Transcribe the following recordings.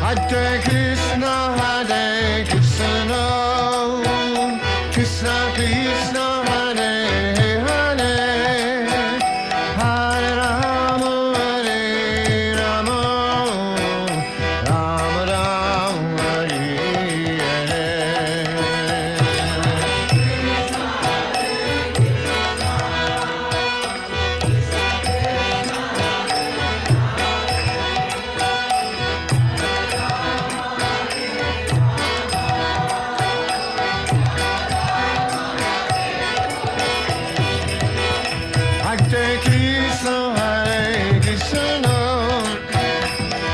Hare Krishna, Hare Krishna, Krishna Krishna, Hare Hare, Hare Rama, Hare Rama, Rama Rama, Hare Hare. Hare Krishna, Hare Krishna,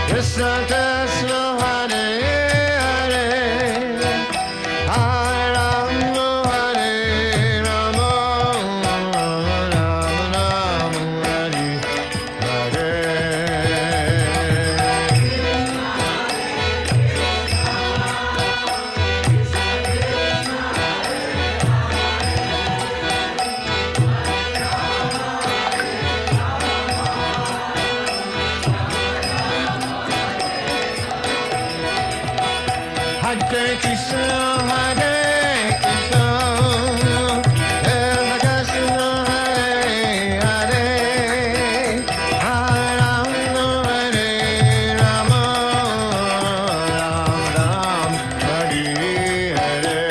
Krishna Krishna, Hare Hare, Hare Rama, Hare Rama, Rama Rama, Hare Hare. Hare Krishna, Hare Krishna, Krishna Krishna, Hare Hare, Hare Rama, Hare Rama, Rama Rama, Hare Hare.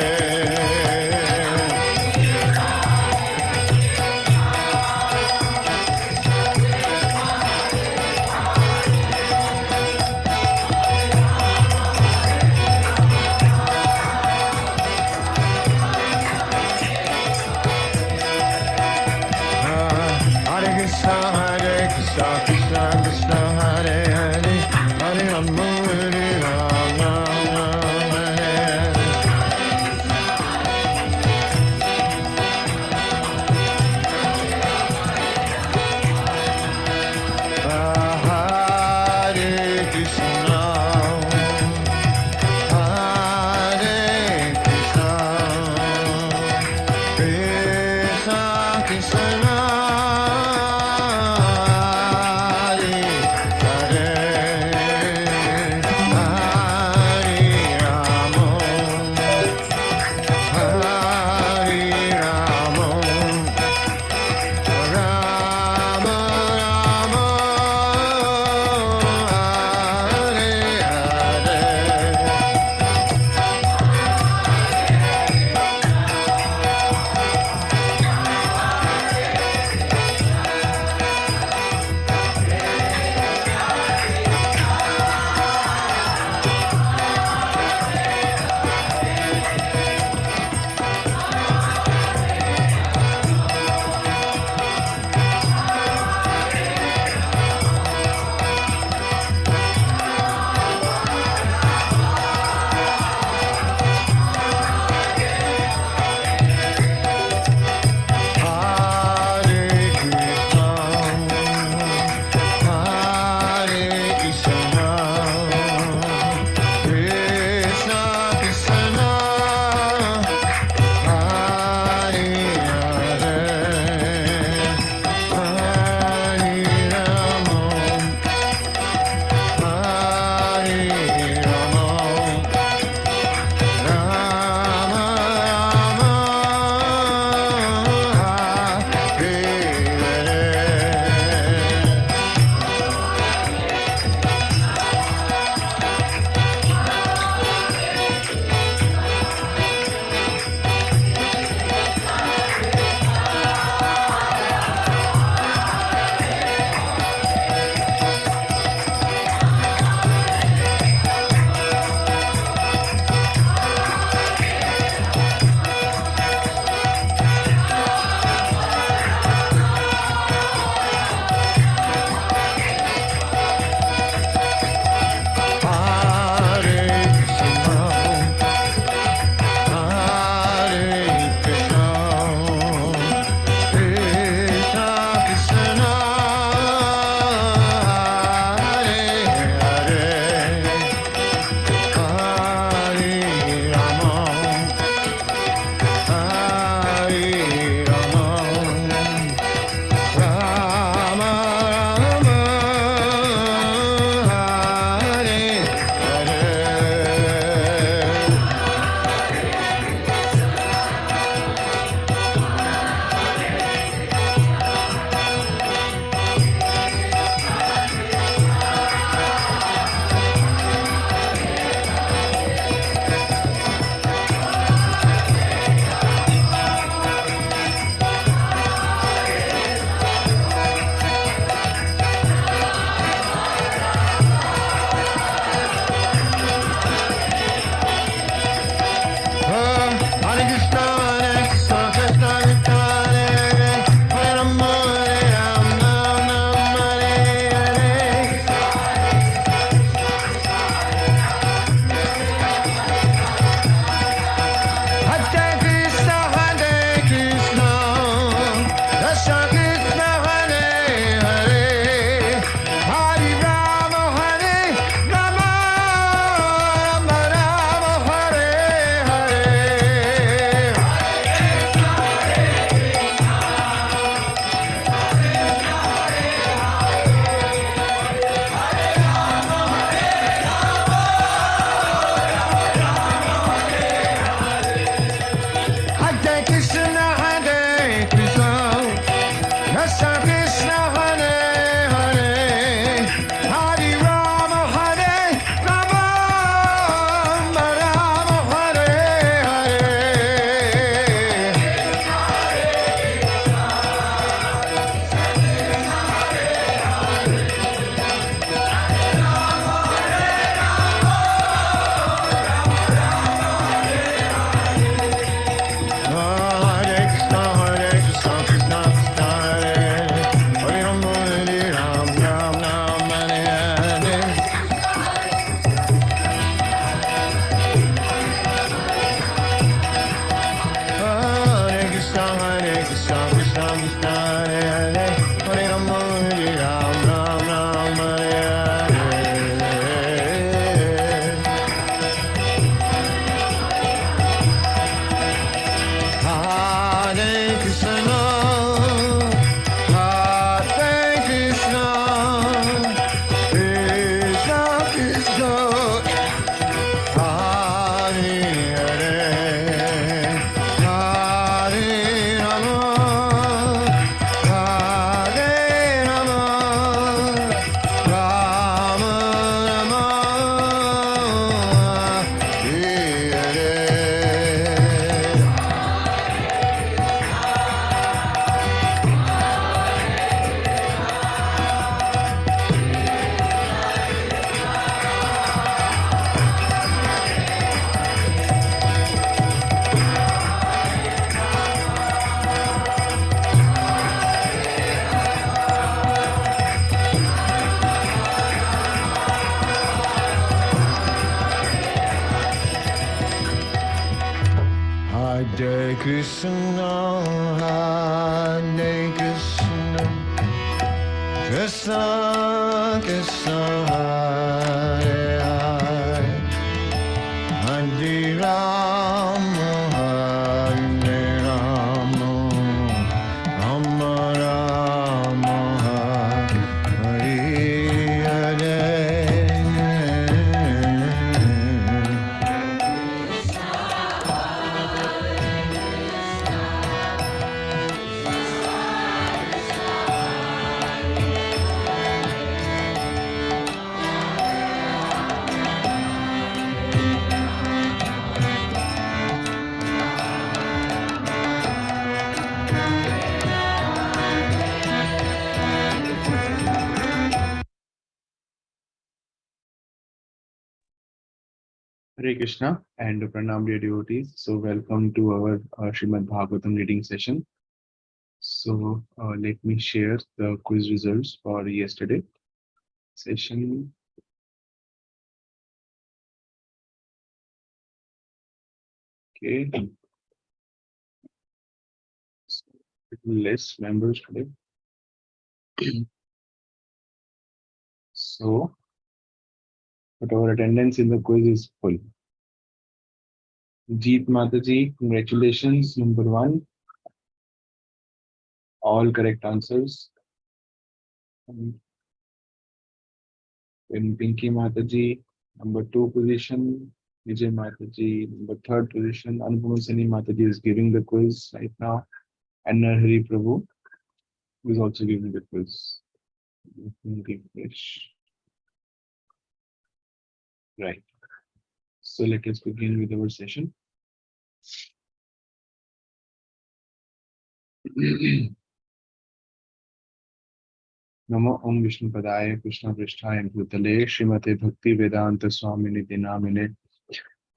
Krishna, Hare Krishna, Krishna Krishna, Hare Hare, Hare Rama, Hare Rama, Rama Rama, Hare Hare. Hare Krishna and Pranam dear devotees. So welcome to our Srimad Bhagavatam reading session. So let me share the quiz results for yesterday session. Okay, less members today. So, but our attendance in the quiz is full. Jeet Mataji, congratulations, number 1. All correct answers. And then Pinky Mataji, number 2 position. Vijay Mataji, number 3rd position. Anupama Sani Mataji is giving the quiz right now. And Narhari Prabhu is also giving the quiz. Let me refresh. Right. So let us begin with our session. Namo Om Vishnu Padaya Krishna Prishtaya Bhutale Srimate Bhakti Vedanta Swamini Dinamine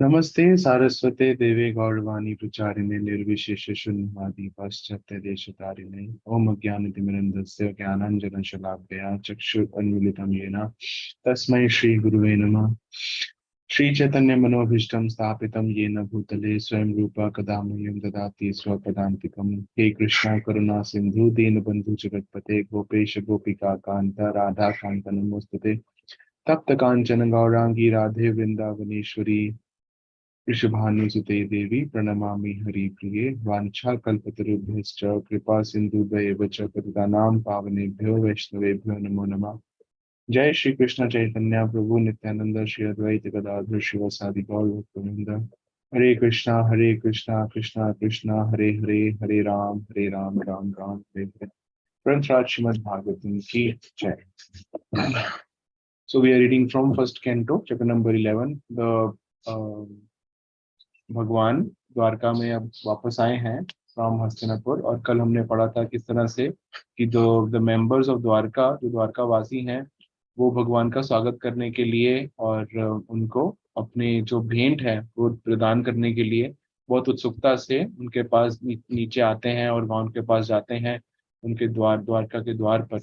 Namaste Saraswate Deve Gaurvani Pracharine Nirvishesha Shunnavadi Paschatya Deshatarine Om Ajnanatimirandasya Jnananjana Shalabhya Chakshur Anmilitam Yena Tasmai Shri Guruve Namah Shri Chaitanya Manobhishtam Sthapitam Yena Bhutale Swayam Rupa Kadamayam Dadati Swapadantikam He Krishna Karuna Sindhu Dinabandhu Jagatpate Gopesha Gopika Kanta Radha Kanta Namostate Tapta Kanchana Gaurangi Radhe Vrindavaneshwari Rishabhanusute Devi Pranamami Hari Priye Vancha Kalpatarubhyascha Kripa Sindhubhayeva Cha Patitanam Pavanebhyo Vaishnavebhyo Namo Namah Jai Shri Krishna Chaitanya Prabhu Nityananda Shri Advaita Gadadhar Shivasadi Gaur Bhaktivinoda Hare Krishna Krishna Krishna Hare Hare Hare Ram Ram Ram Hare Hare. Pranth Raj Srimad Bhagavatam Ki Jai. So we are reading from first canto, chapter number 11. The भगवान द्वारका में अब वापस आए हैं from Hastinapur और कल हमने पढ़ा था किस तरह से कि द मेंबर्स ऑफ द्वारका जो द्वारका वासी हैं वो भगवान का स्वागत करने के लिए और उनको अपने जो भेंट है वो प्रदान करने के लिए बहुत उत्सुकता से उनके पास नीचे आते हैं और वहां उनके पास जाते हैं उनके द्वारका के द्वार पर।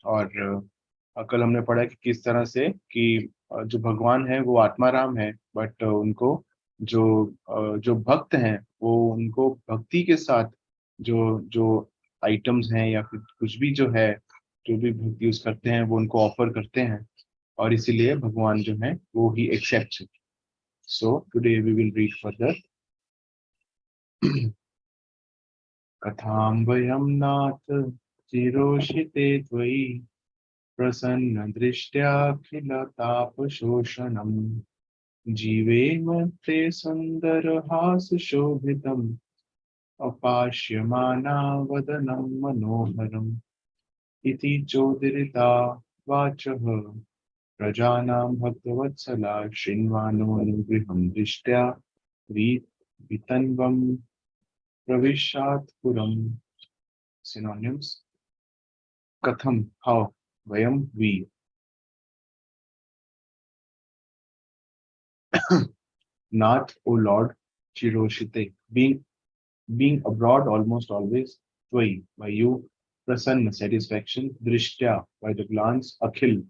और कल हमने पढ़ा कि किस तरह से कि जो भगवान है वो आत्माराम है बट उनको जो भक्त हैं वो उनको भक्ति के साथ जो जो आइटम्स हैं या फिर कुछ भी जो है जो भी भक्ति यूज करते हैं वो उनको ऑफर करते हैं और इसीलिए भगवान जो है वो ही accept. So today we will read. कथां वयं नाथ चिरोषिते त्वयि प्रसन्न दृष्ट्याखिलतापशोषणम् जीवेम ते सुन्दरहासशोभितम् अपाश्यमाना वदनं मनोहरम् इति चोदिता वाचः प्रजानां भक्तवत्सला शृण्वानोऽनुगृहं दृष्ट्या वितन्वं प्रविशात् पुरम्। Synonyms: Katham, how, Vayam, we, Nath, O Lord, Chiroshite, being abroad almost always, Tvai, by you, Prasanna, satisfaction, Drishtya, by the glance, Akhil,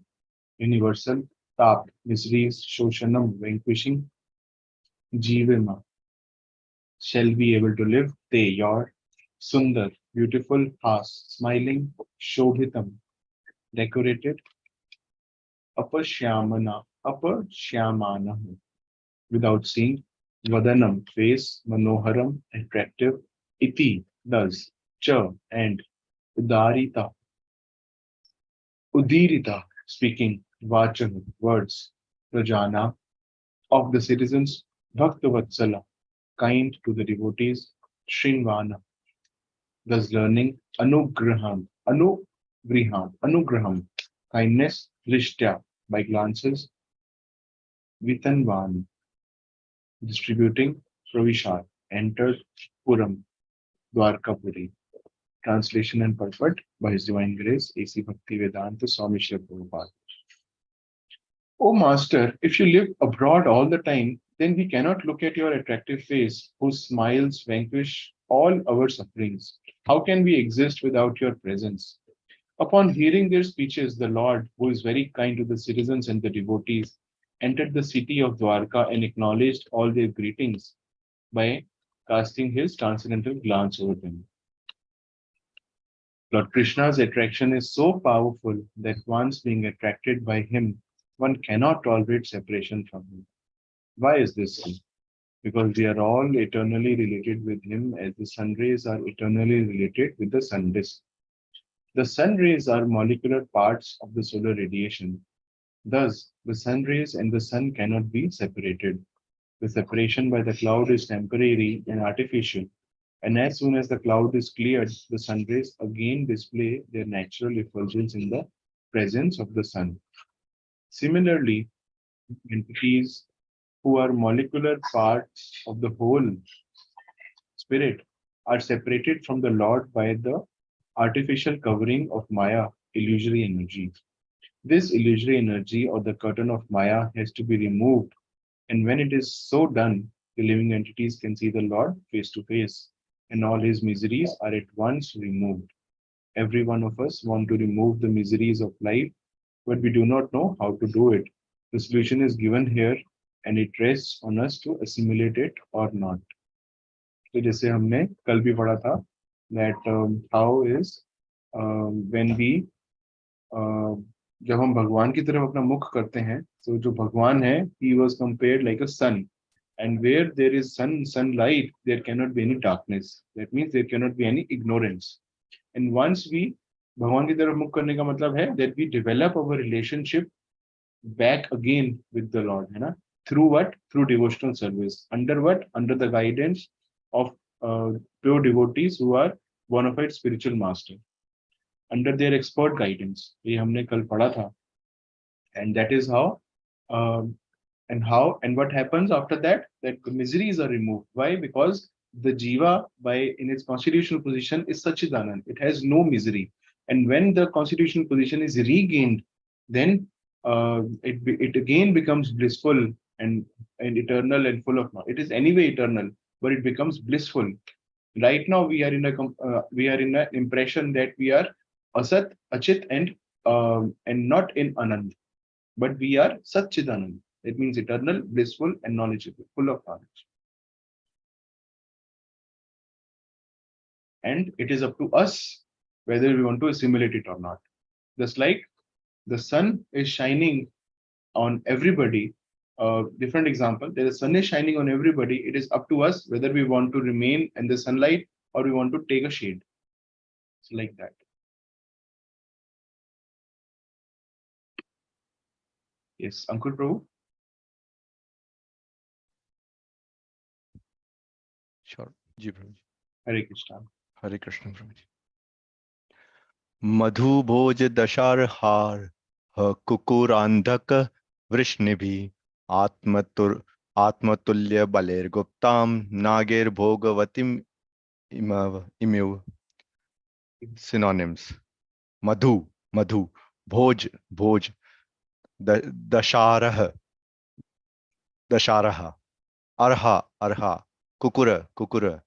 universal, Tap, miseries, Shoshanam, vanquishing, Jivema, shall be able to live. Te, your Sundar, beautiful, Has, smiling, Shobhitam, decorated, Apashyamana, without seeing, Vadanam, face, Manoharam, attractive, Iti, thus, Cha, and Udarita, Udirita, speaking, Vachana, words, Rajana, of the citizens, Bhaktavatsala, kind to the devotees, Shrinvana, thus learning, Anugraham, kindness, Rishtya, by glances, Vitanvan, distributing, Pravishar, entered, Puram, Dwarkapuri. Translation and purport by His Divine Grace, A.C. Bhaktivedanta Swami Srila Prabhupada. O Master, if you live abroad all the time, then we cannot look at your attractive face, whose smiles vanquish all our sufferings. How can we exist without your presence? Upon hearing their speeches, the Lord, who is very kind to the citizens and the devotees, entered the city of Dwarka and acknowledged all their greetings by casting his transcendental glance over them. Lord Krishna's attraction is so powerful that once being attracted by him, one cannot tolerate separation from him. Why is this so? Because we are all eternally related with him as the sun rays are eternally related with the sun disk. The sun rays are molecular parts of the solar radiation. Thus, the sun rays and the sun cannot be separated. The separation by the cloud is temporary and artificial, and as soon as the cloud is cleared, the sun rays again display their natural effulgence in the presence of the sun. Similarly, entities who are molecular parts of the whole spirit are separated from the Lord by the artificial covering of Maya, illusory energy. This illusory energy or the curtain of Maya has to be removed, and when it is so done, the living entities can see the Lord face to face, and all his miseries are at once removed. Every one of us want to remove the miseries of life, but we do not know how to do it. The solution is given here, and it rests on us to assimilate it or not. तो जैसे हमने कल भी पढ़ा था that how is when we जब हम भगवान की तरफ अपना मुख करते हैं तो जो भगवान है he was compared like a sun and where there is sunlight there cannot be any darkness, that means there cannot be any ignorance. And once we भगवान की तरफ मुख करने का मतलब है that we develop our relationship back again with the Lord, है ना? Through what? Through devotional service. Under what? Under the guidance of pure devotees who are bona fide spiritual master. Under their expert guidance. ये हमने कल पढ़ा था. And that is how and what happens after that? That the miseries are removed. Why? Because the jiva, by in its constitutional position, is Sachidanand. It has no misery. And when the constitutional position is regained, then it again becomes blissful and eternal and full of knowledge. It is anyway eternal, but it becomes blissful. Right now, we are in an impression that we are asat, achit, and not in anand, but we are Satchidanand. It means eternal, blissful, and knowledgeable, full of knowledge. And it is up to us whether we want to assimilate it or not. Just like the sun is shining on everybody. Different example, the sun is shining on everybody. It is up to us whether we want to remain in the sunlight or we want to take a shade. It's like that. Yes, Uncle Prabhu. Sure. Ji Prabhuji. Hare Krishna. Hare Krishna Prabhuji. मधु भोज दशार हार कुकुरांधक वृष्णिभि आत्मतुल्य बलेर गुप्ताम नागेर भोगवतीम इमिव. Synonyms. Madhu, Bhoj, Dasharah, Arha, Kukura,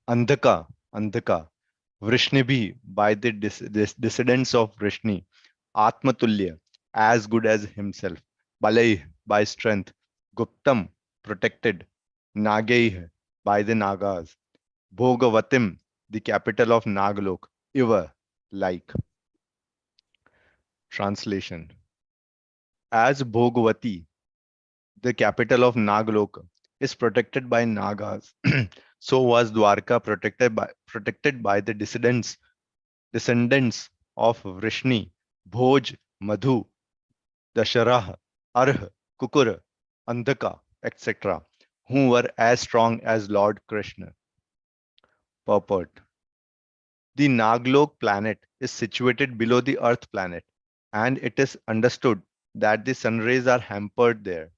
Andhaka, Vrishnibi, by the descendants of Vrishni, Atmatulya, as good as himself, Balai, by strength, Guptam, protected, Nagai, by the Nagas. Bhogavatim, the capital of Nagalok, Iva, like. Translation. As Bhogavati, the capital of Nagalok, is protected by Nagas, so was Dwarka protected by the descendants of Vrishni, Bhoj, Madhu, Dasharah, Arh, Kukur, Andhaka, etc., who were as strong as Lord Krishna. Purport. The Naglok planet is situated below the Earth planet, and it is understood that the sun rays are hampered there.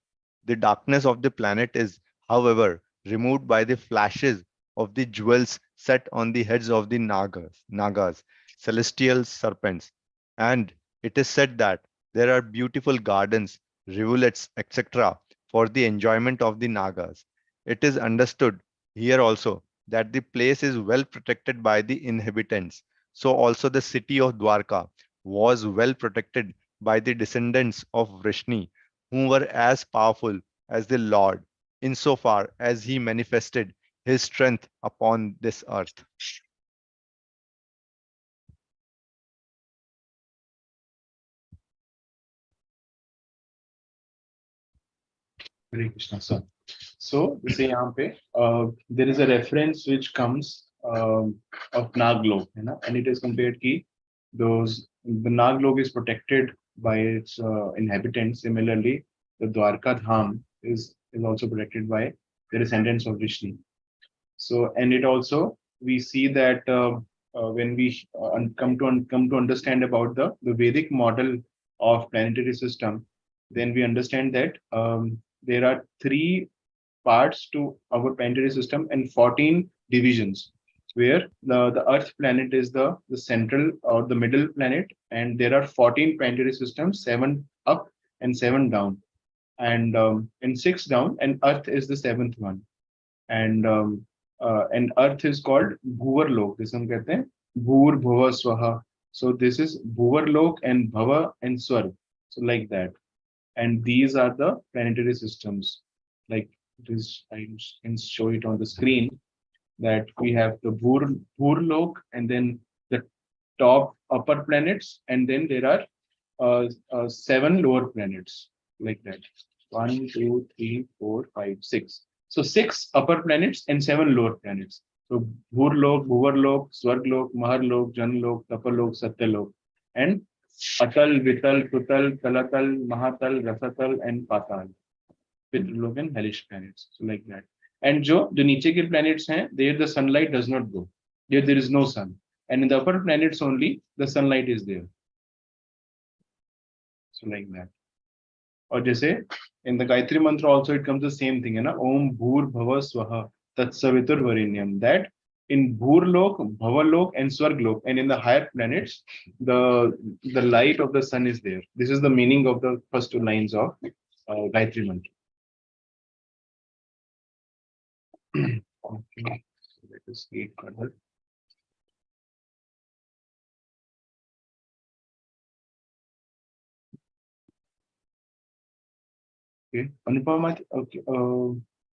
The darkness of the planet is, however, removed by the flashes of the jewels set on the heads of the Nagas, celestial serpents. And it is said that there are beautiful gardens, rivulets, etc., for the enjoyment of the Nagas. It is understood here also that the place is well protected by the inhabitants. So also the city of Dwarka was well protected by the descendants of Vrishni, who were as powerful as the Lord, insofar as he manifested his strength upon this earth. Hare Krishna, sir. So, जैसे यहाँ पे there is a reference which comes of Naglok, है ना, and it is compared कि the Naglok is protected by its inhabitants. Similarly, the Dwarka Dham is also protected by the descendants of Vishnu. So, and it also we see that when we come to understand about the Vedic model of planetary system, then we understand that there are three parts to our planetary system and 14 divisions, where the Earth planet is the central or the middle planet, and there are 14 planetary systems, seven up and seven down, and six down, and Earth is the seventh one. And Earth is called Bhuvarlok. This हम कहते हैं Bhur Bhuva Swaha. So this is Bhuvarlok and Bhava and Swarg. So like that. And these are the planetary systems. Like this, I can show it on the screen that we have the Bhurlok and then the top upper planets, and then there are seven lower planets like that. 1, 2, 3, 4, 5, 6. So six upper planets and seven lower planets. So Bhurlok, Bhuvarlok, Swarglok, Maharlok, Janlok, Tapalok, Satyalok, and Atal, Vital, Tutal, Talatal, Mahatal, Rasatal, and Patal. Pitralok and hellish planets. So like that. And जो नीचे के planets हैं, there the sunlight does not go. There is no sun. And in the upper planets only, the sunlight is there. So like that. और जैसे in the Gayatri mantra also it comes the same thing, है ना? Om Bhur Bhava Swaha Tatsavitur Varinyam. That in Bhurlok, Bhavalok, and Swarglok, and in the higher planets, the light of the sun is there. This is the meaning of the first two lines of Gayatri mantra. Okay, so let us read further. Okay, Anupama, okay,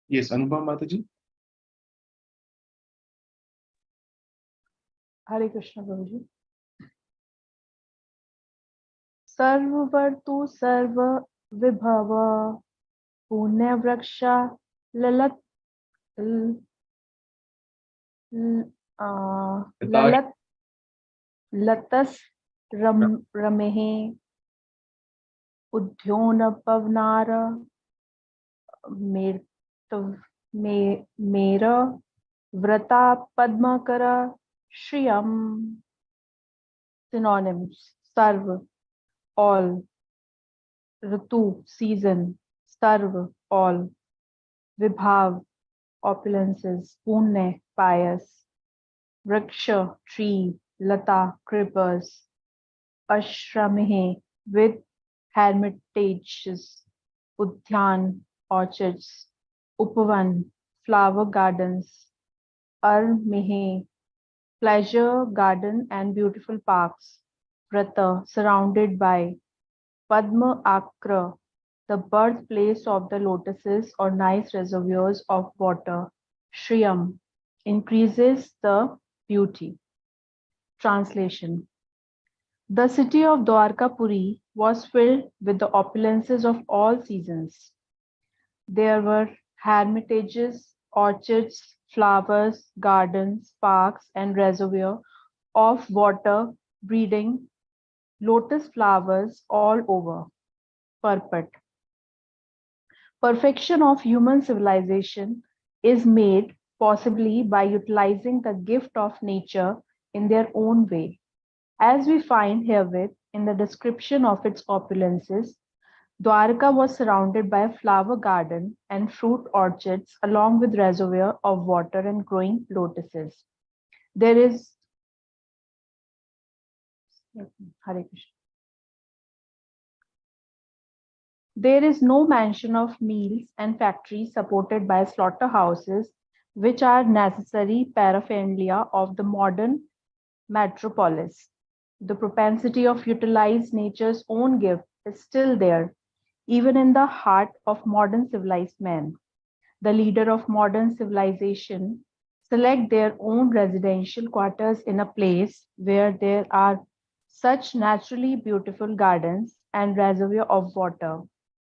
yes, Anupama Mataji. हरे कृष्ण प्रभु जी। सर्ववर्तु सर्व विभव पुण्य वृक्षा ललत ललत लतस रमेः उद्योन पवनार मेर व्रता Padmakar श्रियम। Synonyms: sarv, all; ritu, season; sarv, all; vibhav, opulences; punya, pious; vriksha, tree; lata, creepers; ashramih, with hermitages; udyan, orchards; upavan, flower gardens; armih, pleasure garden and beautiful parks; Vrata, surrounded by; Padma Akra, the birthplace of the lotuses or nice reservoirs of water; Shriyam increases the beauty. Translation. The city of Dwarkapuri was filled with the opulences of all seasons. There were hermitages, orchards, flowers, gardens, parks, and reservoirs of water breeding lotus flowers all over. Purport. Perfection of human civilization is made possibly by utilizing the gift of nature in their own way. As we find herewith in the description of its opulences, Dwarka was surrounded by a flower garden and fruit orchards along with reservoir of water and growing lotuses. There is Hare Krishna. There is no mention of mills and factories supported by slaughterhouses, which are necessary paraphernalia of the modern metropolis. The propensity of utilize nature's own gift is still there, even in the heart of modern civilized man. The leader of modern civilization select their own residential quarters in a place where there are such naturally beautiful gardens and reservoir of water,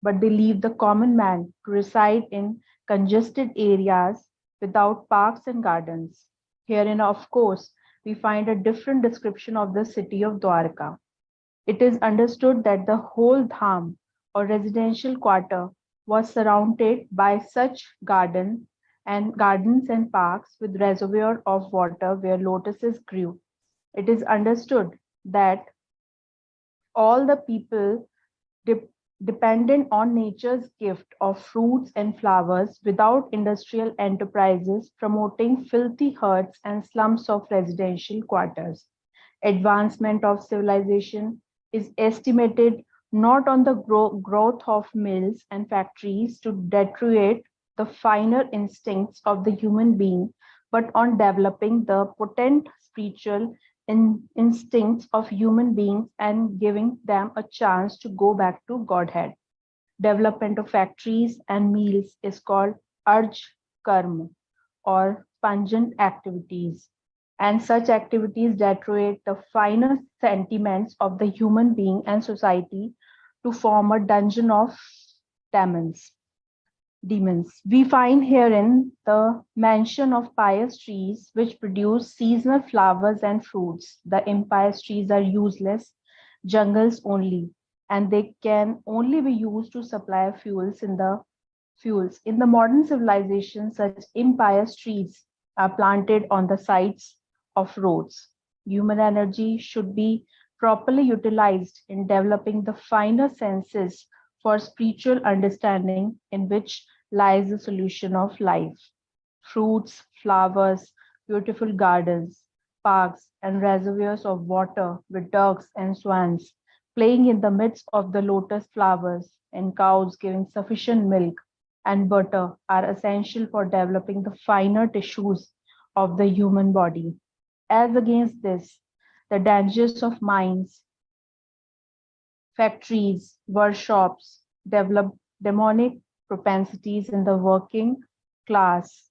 but they leave the common man to reside in congested areas without parks and gardens. Herein, of course, we find a different description of the city of Dwarka. It is understood that the whole dham or residential quarter was surrounded by such gardens and parks with reservoir of water where lotuses grew. It is understood that all the people de- dependent on nature's gift of fruits and flowers without industrial enterprises promoting filthy herds and slums of residential quarters. Advancement of civilization is estimated not on the growth of mills and factories to deteriorate the finer instincts of the human being, but on developing the potent spiritual instincts of human beings and giving them a chance to go back to Godhead. Development of factories and mills is called Arj Karma or pungent activities, and such activities deteriorate the finer sentiments of the human being and society to form a dungeon of demons. We find herein the mention of pious trees which produce seasonal flowers and fruits. The impious trees are useless jungles only, and they can only be used to supply fuels. In the modern civilization, such impious trees are planted on the sides of roads. Human energy should be properly utilized in developing the finer senses for spiritual understanding, in which lies the solution of life. Fruits, flowers, beautiful gardens, parks, and reservoirs of water with ducks and swans playing in the midst of the lotus flowers, and cows giving sufficient milk and butter are essential for developing the finer tissues of the human body. As against this, the dangers of mines, factories, workshops develop demonic propensities in the working class.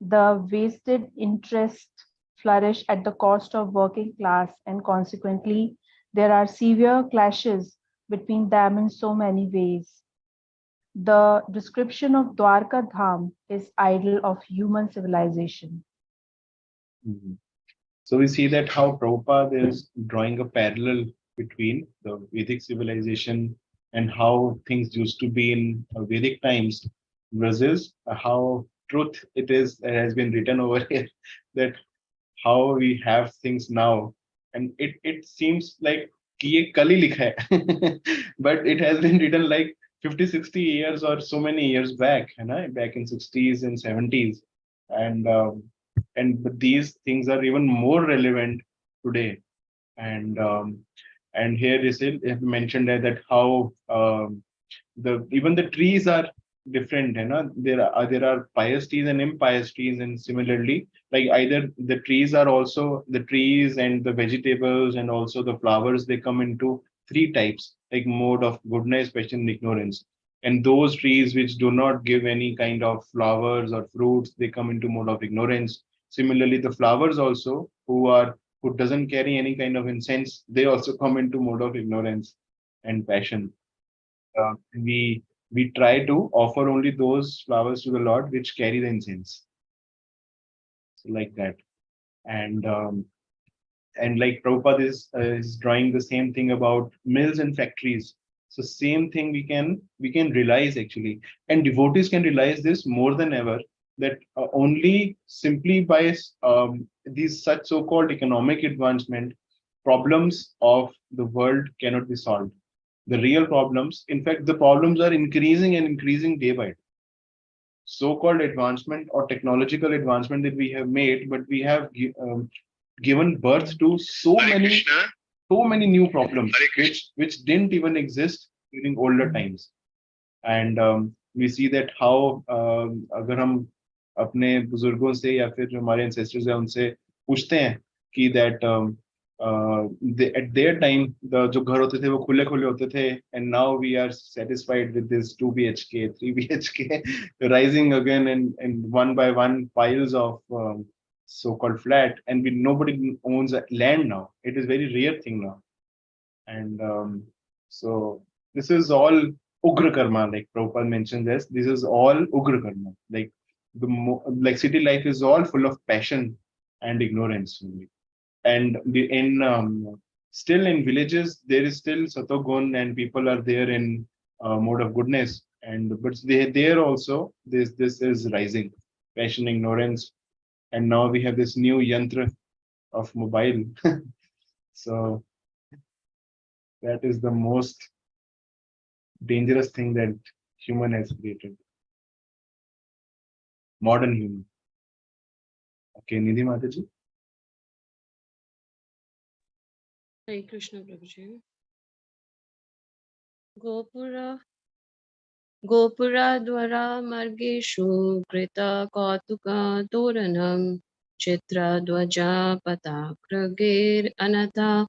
The vested interests flourish at the cost of working class, and consequently, there are severe clashes between them in so many ways. The description of Dwarka Dham is idol of human civilization. Mhm. So we see that how Prabhupada is drawing a parallel between the Vedic civilization and how things used to be in Vedic times versus how truth it is has been written over here, that how we have things now. And it seems like कि ये कल ही लिखा है but it has been written like 50-60 years or so many years back, है ना? Back in 60s and 70s. And but these things are even more relevant today. And here is it mentioned that how the even the trees are different, you know. There are pious trees and impious trees, and similarly, like either the trees are also the trees and the vegetables and also the flowers, they come into three types, like mode of goodness, passion, and ignorance. And those trees which do not give any kind of flowers or fruits, they come into mode of ignorance. Similarly, the flowers also, who doesn't carry any kind of incense, they also come into mode of ignorance and passion. We try to offer only those flowers to the Lord which carry the incense. So like that. And like Prabhupada is drawing the same thing about mills and factories. So same thing we can realize actually, and devotees can realize this more than ever, that only simply by these such so-called economic advancement, problems of the world cannot be solved. The real problems, in fact, the problems are increasing and increasing day by day. So-called advancement or technological advancement that we have made, but we have given birth to so many new problems which didn't even exist during older times. And we see that how अगर हम अपने बुजुर्गों से या फिर जो हमारे ancestors हैं उनसे पूछते हैं कि that at their time the जो घर होते थे वो खुले खुले होते थे, and now we are satisfied with this 2 BHK 3 BHK rising again, and one by one piles of so-called flat, and nobody owns a land now. It is very rare thing now. And so this is all ugra karma, like Prabhupada mentioned this. This is all ugra karma. Like like city life is all full of passion and ignorance only. And still in villages there is still satogun, and people are there in mode of goodness. And but there also this is rising passion, ignorance, and now we have this new yantra of mobile. So that is the most dangerous thing that human has created. Modern human. Okay, Nidhi Mataji. Hare Krishna Prabhuji. Gopura Dwara Margeshu Krita Kautuka Toranam Chitra Dwaja Patakragir Anata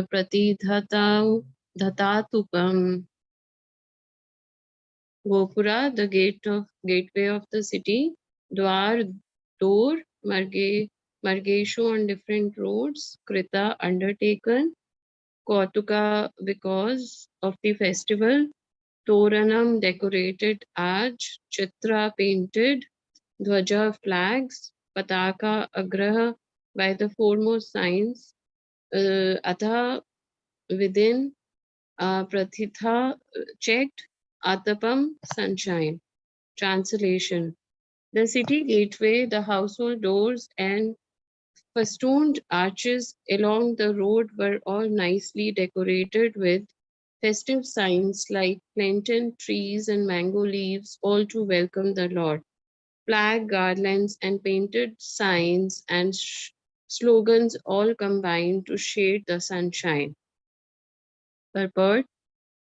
Pratidhatau Dhatatupam. Gopura, the gateway of the city. Dwar, door. Margeshu, on different roads. Krita, undertaken. Kautuka, because of the festival. Toranam, decorated. Aj, Chitra, painted. Dwaja, flags. Pataka, agraha, by the foremost signs. Atha, within. Prathitha, checked. Atapam, sunshine. Translation. The city gateway, the household doors, and festooned arches along the road were all nicely decorated with festive signs like plantain trees and mango leaves, all to welcome the Lord. Flag garlands and painted signs and slogans all combined to shade the sunshine. Purport.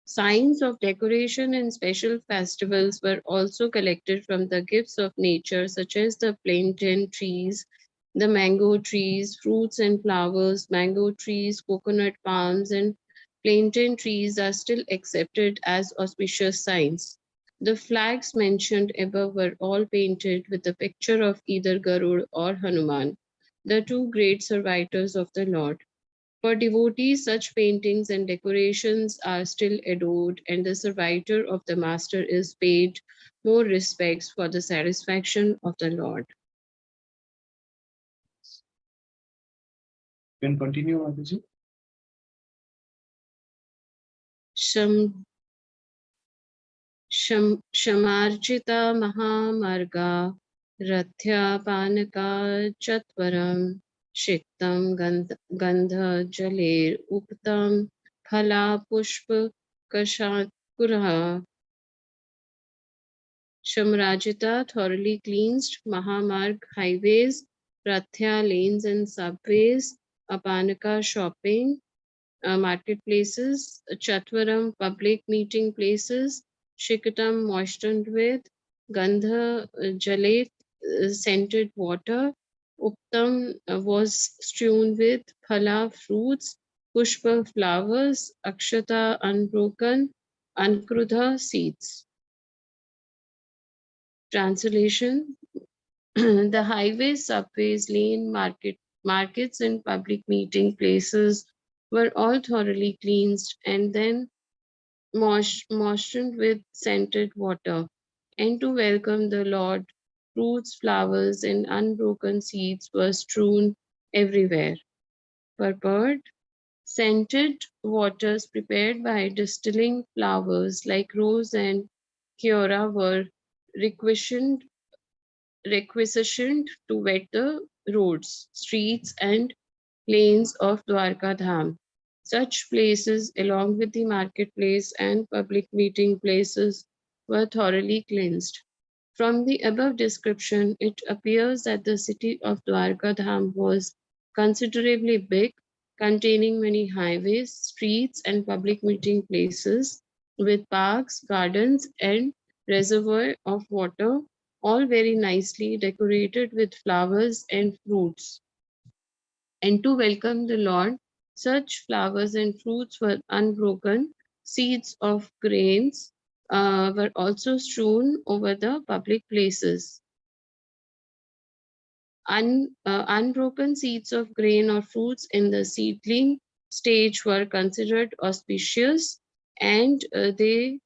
Signs of decoration and special festivals were also collected from the gifts of nature, such as the plantain trees, the mango trees, fruits and flowers. Mango trees, coconut palms, and plantain trees are still accepted as auspicious signs. The flags mentioned above were all painted with the picture of either Garud or Hanuman, the two great servitors of the Lord. For devotees, such paintings and decorations are still adored, and the servitor of the master is paid more respects for the satisfaction of the Lord. You can continue, Mataji. Shamarjita Mahamarga Rathya Panaka Chatvaram Shiktam Gandha Jaler Uptam Phala Pushpa Kashakuraha. Shamrajita, thoroughly cleansed. Mahamarg, highways. Rathya, lanes and subways. Apanaka, shopping, marketplaces. Chatvaram, public meeting places. Shikatam, moistened with. Gandha, jalet, scented water. Uptam, was strewn with. Phala, fruits. Pushpa, flowers. Akshata, unbroken. Ankrudha seeds. Translation: the highways, subways, markets, and public meeting places were all thoroughly cleansed and then moistened with scented water. And to welcome the Lord, fruits, flowers, and unbroken seeds were strewn everywhere. Purport: scented waters prepared by distilling flowers like rose and ceora were requisitioned to wet the roads, streets, and plains of Dwarka Dham. Such places, along with the marketplace and public meeting places, were thoroughly cleansed. From the above description, it appears that the city of Dwarka Dham was considerably big, containing many highways, streets, and public meeting places, with parks, gardens, and reservoir of water, all very nicely decorated with flowers and fruits. And to welcome the Lord, such flowers and fruits were unbroken, seeds of grains were also strewn over the public places. Unbroken seeds of grain or fruits in the seedling stage were considered auspicious, and they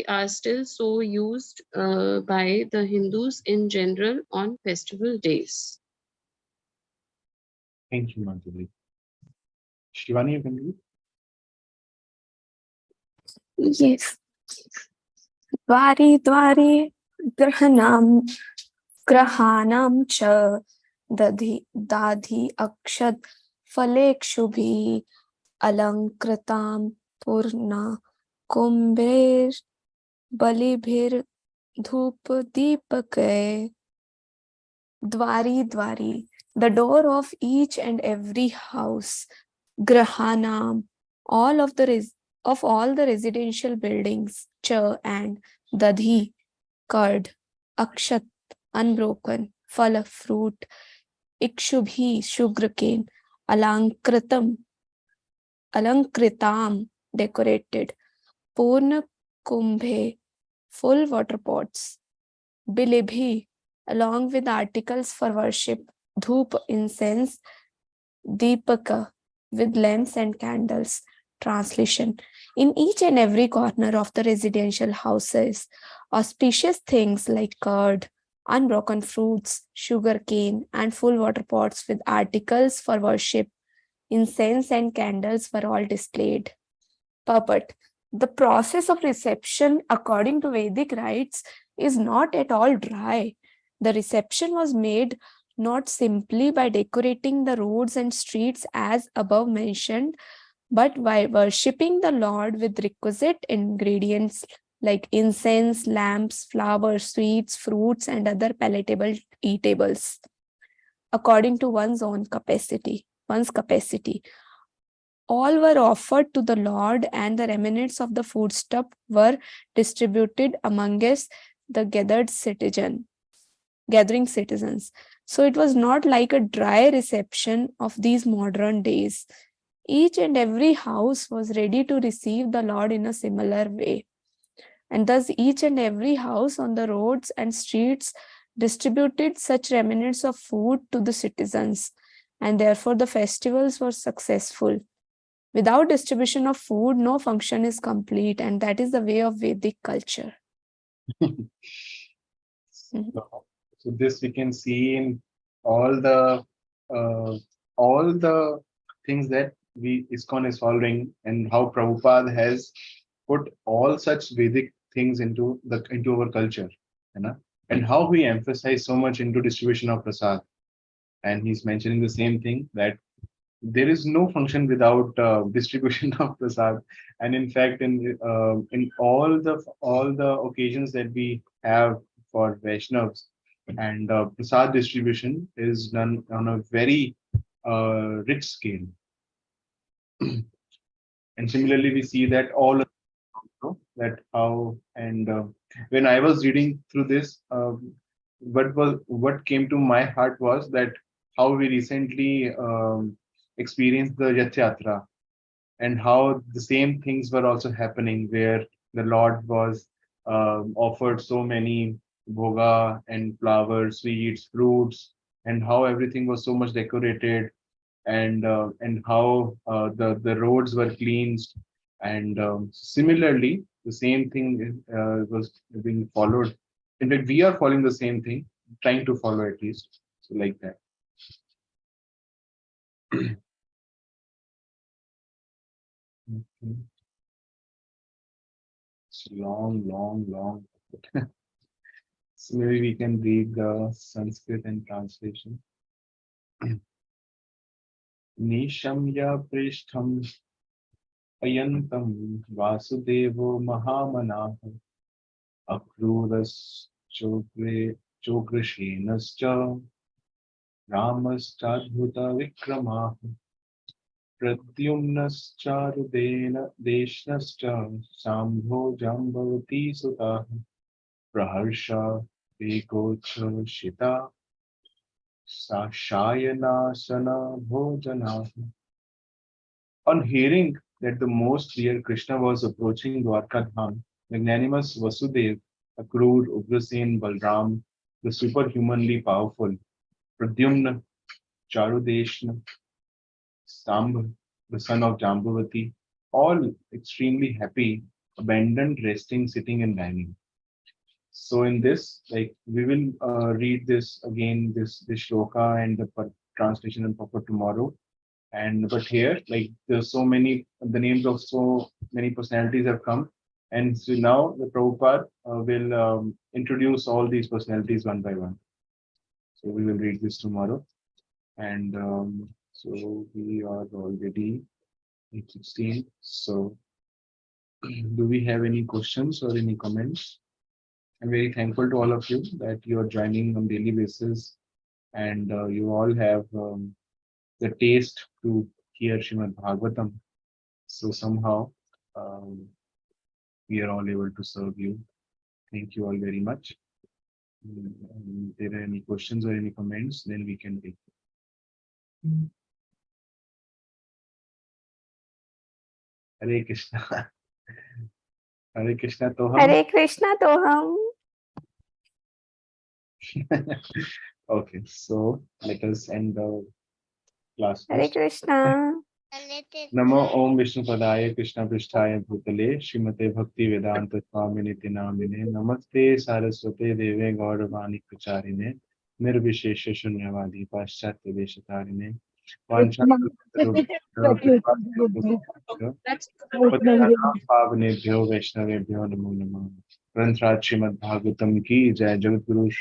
are still so used by the Hindus in general on festival days. Thank you, Madhuri. Shivani, you can read? Yes. Dwari dwari grahanam cha dadhi akshad falekshubhi alankritam purna kumbher balibhir dhup deepakay. Dwari, the door of each and every house, grahanam, all of all the residential buildings, cha and dadhi, curd, akshat, unbroken, phala, fruit, ikshubhi, sugarcane, alankritam, decorated, purna kumbhe, full water pots, bilibhi, along with articles for worship, dhoop, incense, deepaka, with lamps and candles. Translation: in each and every corner of the residential houses, auspicious things like curd, unbroken fruits, sugar cane, and full water pots with articles for worship, incense, and candles were all displayed. Purport: the process of reception, according to Vedic rites, is not at all dry. The reception was made not simply by decorating the roads and streets as above mentioned, but by worshipping the Lord with requisite ingredients like incense, lamps, flowers, sweets, fruits, and other palatable eatables, according to one's capacity. All were offered to the Lord, and the remnants of the foodstuff were distributed amongst the gathering citizens. So it was not like a dry reception of these modern days. Each and every house was ready to receive the Lord in a similar way. And thus each and every house on the roads and streets distributed such remnants of food to the citizens. And therefore the festivals were successful. Without distribution of food, no function is complete. And that is the way of Vedic culture. So this we can see in all the things that ISKCON is following, and how Prabhupada has put all such Vedic things into our culture, you know, and how we emphasize so much into distribution of prasad. And he's mentioning the same thing, that there is no function without distribution of prasad. And in fact, in all the occasions that we have for Vaishnavas, and prasad distribution is done on a very rich scale. And similarly, we see that that how, and when I was reading through this, what came to my heart was that how we recently experienced the Yath Yatra, and how the same things were also happening where the Lord was offered so many bhoga and flowers, sweets, fruits, and how everything was so much decorated, and how the roads were cleansed, and similarly the same thing was being followed. In fact, we are following the same thing, trying to follow at least. So like that. Okay. It's long, long, long. So maybe we can read the Sanskrit and translation. Nishamya prishtham ayantam vasudevo mahamanah akruras chokrishenascha ramaschadbhuta vikramah pradyumnascharudena deshnascha sambho jambavati sutah praharsha vekocha shita Shayanasana Bhojana. On hearing that the most dear Krishna was approaching Dwarka Dham, magnanimous Vasudev, Akrur, Ugrasen, Balram, the superhumanly powerful, Pradyumna, Charudeshna, Stambh, the son of Jambavati, all extremely happy, abandoned, resting, sitting, and dining. So in this, like we will read this again, this shloka and the translation and purport tomorrow. And but here, like there's so many, the names of so many personalities have come, and so now the Prabhupada will introduce all these personalities one by one. So we will read this tomorrow, and so we are already 8:16. So do we have any questions or any comments? I'm very thankful to all of you that you are joining on daily basis, and you all have the taste to hear Srimad Bhagavatam. So somehow we are all able to serve you. Thank you all very much. If there are any questions or any comments, then we can take. Hare Krishna. Hare Krishna to hum. Hare Krishna to hum. Okay, so let us end the class Hare first. Krishna. नमो ओम विष्णु पदाय कृष्ण पृष्ठाय भूतले श्रीमते भक्ति वेदांत स्वामिनिति नामिने नमस्ते सारस्वते देवे गौरवाणी प्रचारिणे निर्विशेष शून्यवादी पाश्चात्य देशतारिणे पावनेभ्यो वैष्णवेभ्यो नमो नमः। ग्रंथराज श्रीमद् भागवतम की जय। जगत गुरु